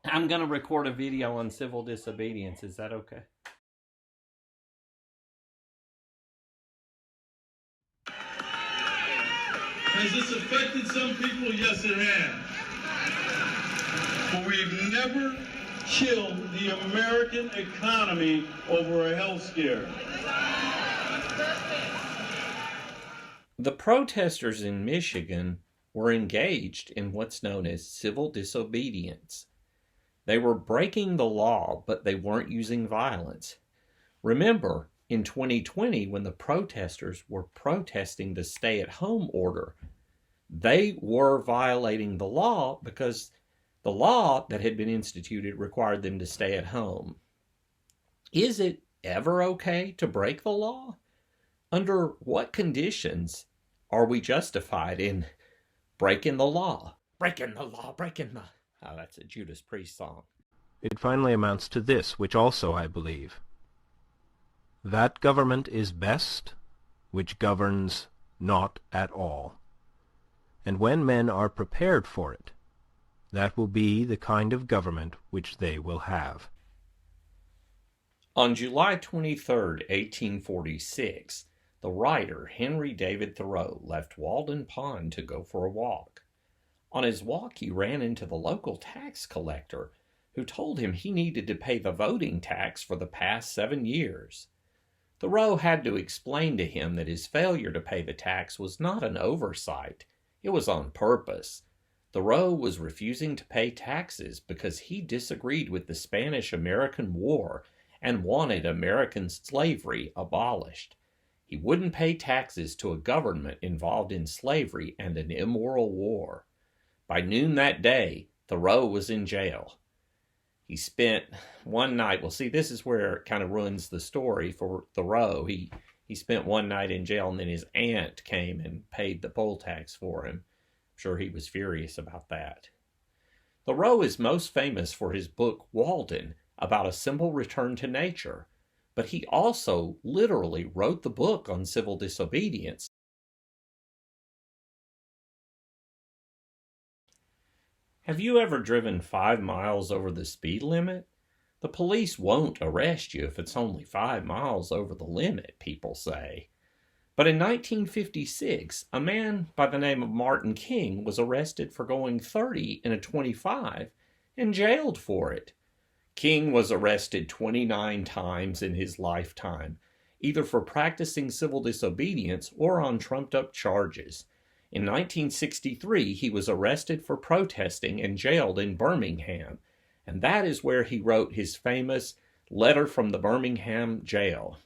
I'm going to record a video on civil disobedience. Is that okay? Has this affected some people? Yes, it has. But we've never killed the American economy over a health scare. The protesters in Michigan were engaged in what's known as civil disobedience. They were breaking the law, but they weren't using violence. Remember, in 2020, when the protesters were protesting the stay-at-home order, they were violating the law because the law that had been instituted required them to stay at home. Is it ever okay to break the law? Under what conditions are we justified in breaking the law? Breaking the law, breaking the... Oh, that's a Judas Priest song. It finally amounts to this, which also I believe. That government is best which governs not at all. And when men are prepared for it, that will be the kind of government which they will have. On July 23, 1846, the writer Henry David Thoreau left Walden Pond to go for a walk. On his walk, he ran into the local tax collector, who told him he needed to pay the voting tax for the past 7 years. Thoreau had to explain to him that his failure to pay the tax was not an oversight. It was on purpose. Thoreau was refusing to pay taxes because he disagreed with the Spanish-American War and wanted American slavery abolished. He wouldn't pay taxes to a government involved in slavery and an immoral war. By noon that day, Thoreau was in jail. He spent one night, well, see, this is where it kind of ruins the story for Thoreau. He spent one night in jail, and then his aunt came and paid the poll tax for him. I'm sure he was furious about that. Thoreau is most famous for his book Walden, about a simple return to nature, but he also literally wrote the book on civil disobedience. Have you ever driven 5 miles over the speed limit? The police won't arrest you if it's only 5 miles over the limit, people say. But in 1956, a man by the name of Martin King was arrested for going 30 in a 25 and jailed for it. King was arrested 29 times in his lifetime, either for practicing civil disobedience or on trumped-up charges. In 1963, he was arrested for protesting and jailed in Birmingham, and that is where he wrote his famous letter from the Birmingham jail.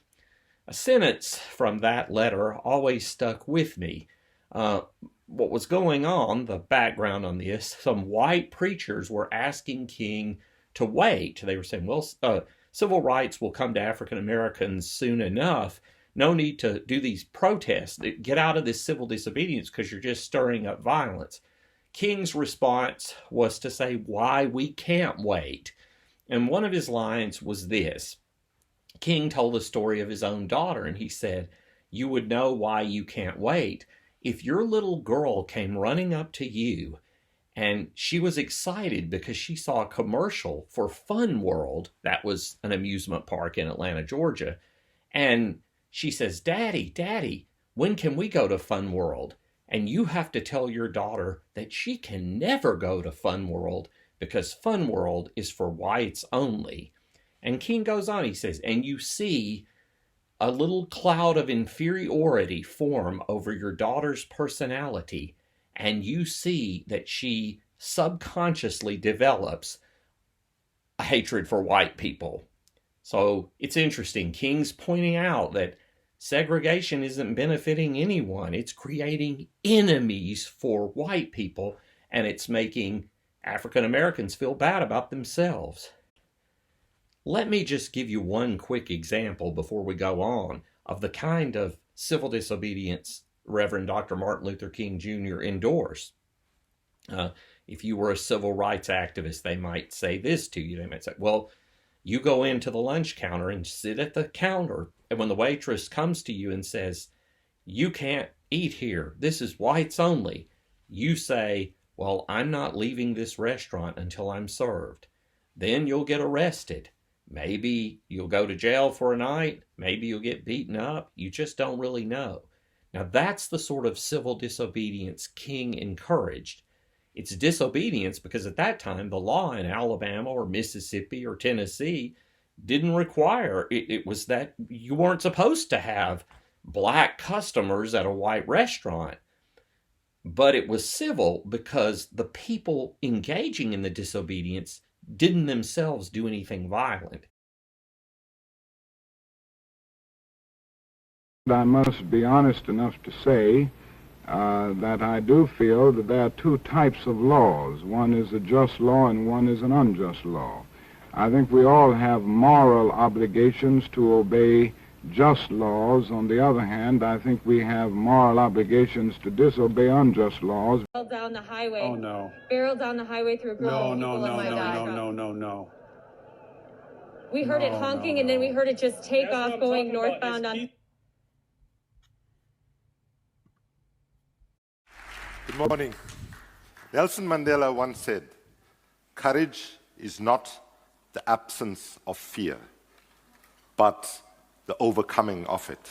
A sentence from that letter always stuck with me. What was going on, the background on this, some white preachers were asking King to wait. They were saying, well, civil rights will come to African Americans soon enough. No need to do these protests. Get out of this civil disobedience because you're just stirring up violence. King's response was to say why we can't wait. And one of his lines was this. King told the story of his own daughter, and he said, "You would know why you can't wait if your little girl came running up to you and she was excited because she saw a commercial for Fun World." That was an amusement park in Atlanta, Georgia. And she says, Daddy, Daddy, when can we go to Fun World? And you have to tell your daughter that she can never go to Fun World because Fun World is for whites only. And King goes on, he says, and you see a little cloud of inferiority form over your daughter's personality, and you see that she subconsciously develops a hatred for white people. So it's interesting. King's pointing out that segregation isn't benefiting anyone. It's creating enemies for white people, and it's making African Americans feel bad about themselves. Let me just give you one quick example before we go on of the kind of civil disobedience Reverend Dr. Martin Luther King Jr. endorsed. If you were a civil rights activist, they might say this to you. They might say, well, you go into the lunch counter and sit at the counter, and when the waitress comes to you and says, you can't eat here, this is whites only, you say, Well, I'm not leaving this restaurant until I'm served. Then you'll get arrested. Maybe you'll go to jail for a night. Maybe you'll get beaten up. You just don't really know. Now, that's the sort of civil disobedience King encouraged. It's disobedience because at that time, the law in Alabama or Mississippi or Tennessee didn't require it. It was that you weren't supposed to have black customers at a white restaurant. But it was civil because the people engaging in the disobedience didn't themselves do anything violent. I must be honest enough to say that I do feel that there are two types of laws. One is a just law and one is an unjust law. I think we all have moral obligations to obey just laws. On the other hand, I think we have moral obligations to disobey unjust laws. Down the highway. Oh, no. Barreled down the highway through a group of people. No. We heard it honking, and then we heard it just take off going northbound on... Good morning. Nelson Mandela once said, "Courage is not the absence of fear, but the overcoming of it."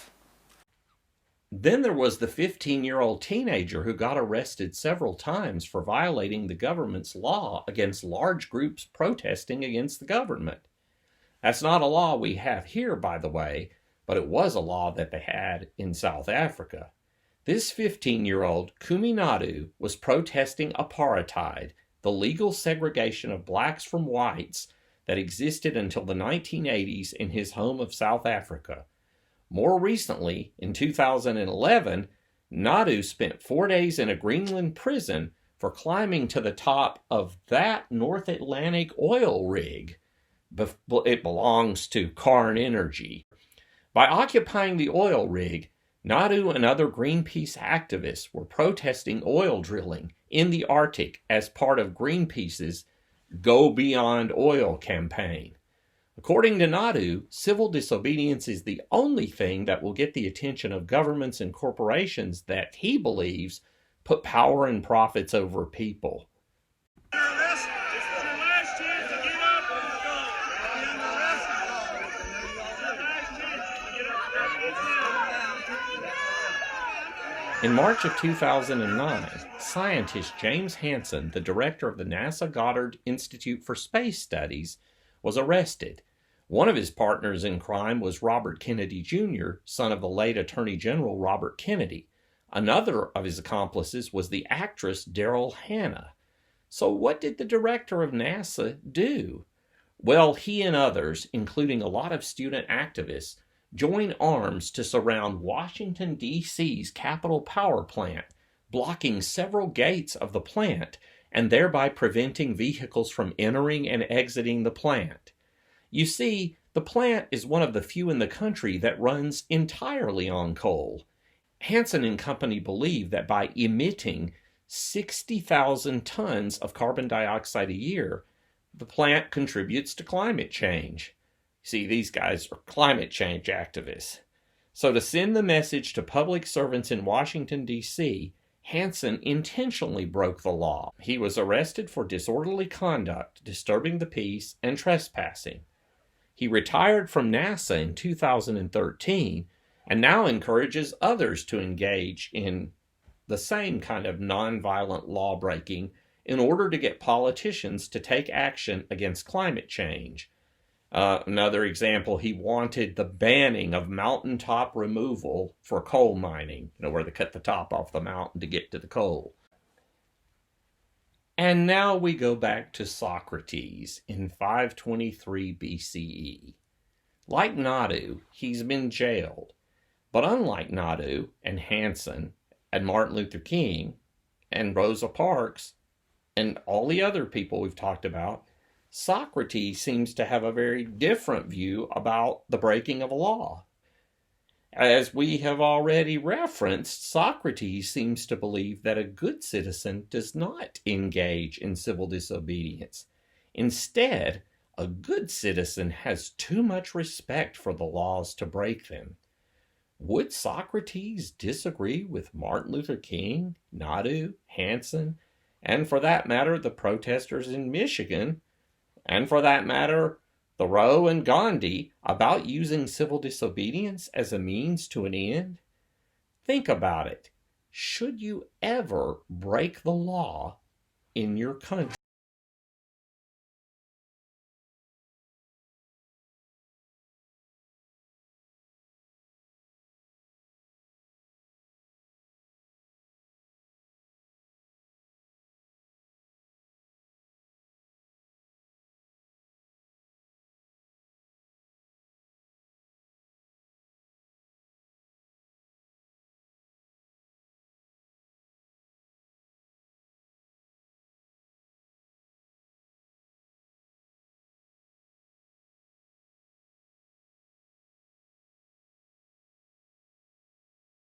Then there was the 15-year-old teenager who got arrested several times for violating the government's law against large groups protesting against the government. That's not a law we have here, by the way, but it was a law that they had in South Africa. This 15-year-old, Kumi Naidoo, was protesting apartheid, the legal segregation of blacks from whites that existed until the 1980s in his home of South Africa. More recently, in 2011, Naidoo spent 4 days in a Greenland prison for climbing to the top of that North Atlantic oil rig. It belongs to Cairn Energy. By occupying the oil rig, Naidoo and other Greenpeace activists were protesting oil drilling in the Arctic as part of Greenpeace's Go Beyond Oil campaign. According to Naidoo, civil disobedience is the only thing that will get the attention of governments and corporations that he believes put power and profits over people. In March of 2009, scientist James Hansen, the director of the NASA Goddard Institute for Space Studies, was arrested. One of his partners in crime was Robert Kennedy Jr., son of the late Attorney General Robert Kennedy. Another of his accomplices was the actress Daryl Hannah. So what did the director of NASA do? Well, he and others, including a lot of student activists, joined arms to surround Washington, D.C.'s Capitol Power Plant, blocking several gates of the plant and thereby preventing vehicles from entering and exiting the plant. You see, the plant is one of the few in the country that runs entirely on coal. Hansen and company believe that by emitting 60,000 tons of carbon dioxide a year, the plant contributes to climate change. See, these guys are climate change activists. So to send the message to public servants in Washington, D.C., Hansen intentionally broke the law. He was arrested for disorderly conduct, disturbing the peace, and trespassing. He retired from NASA in 2013 and now encourages others to engage in the same kind of nonviolent law-breaking in order to get politicians to take action against climate change. Another example, he wanted the banning of mountaintop removal for coal mining, where they cut the top off the mountain to get to the coal. And now we go back to Socrates in 523 BCE. Like Naidoo, he's been jailed. But unlike Naidoo and Hansen and Martin Luther King and Rosa Parks and all the other people we've talked about, Socrates seems to have a very different view about the breaking of a law. As we have already referenced, Socrates seems to believe that a good citizen does not engage in civil disobedience. Instead, a good citizen has too much respect for the laws to break them. Would Socrates disagree with Martin Luther King, Naidoo, Hansen, and for that matter, the protesters in Michigan, and for that matter, Thoreau and Gandhi, about using civil disobedience as a means to an end? Think about it. Should you ever break the law in your country?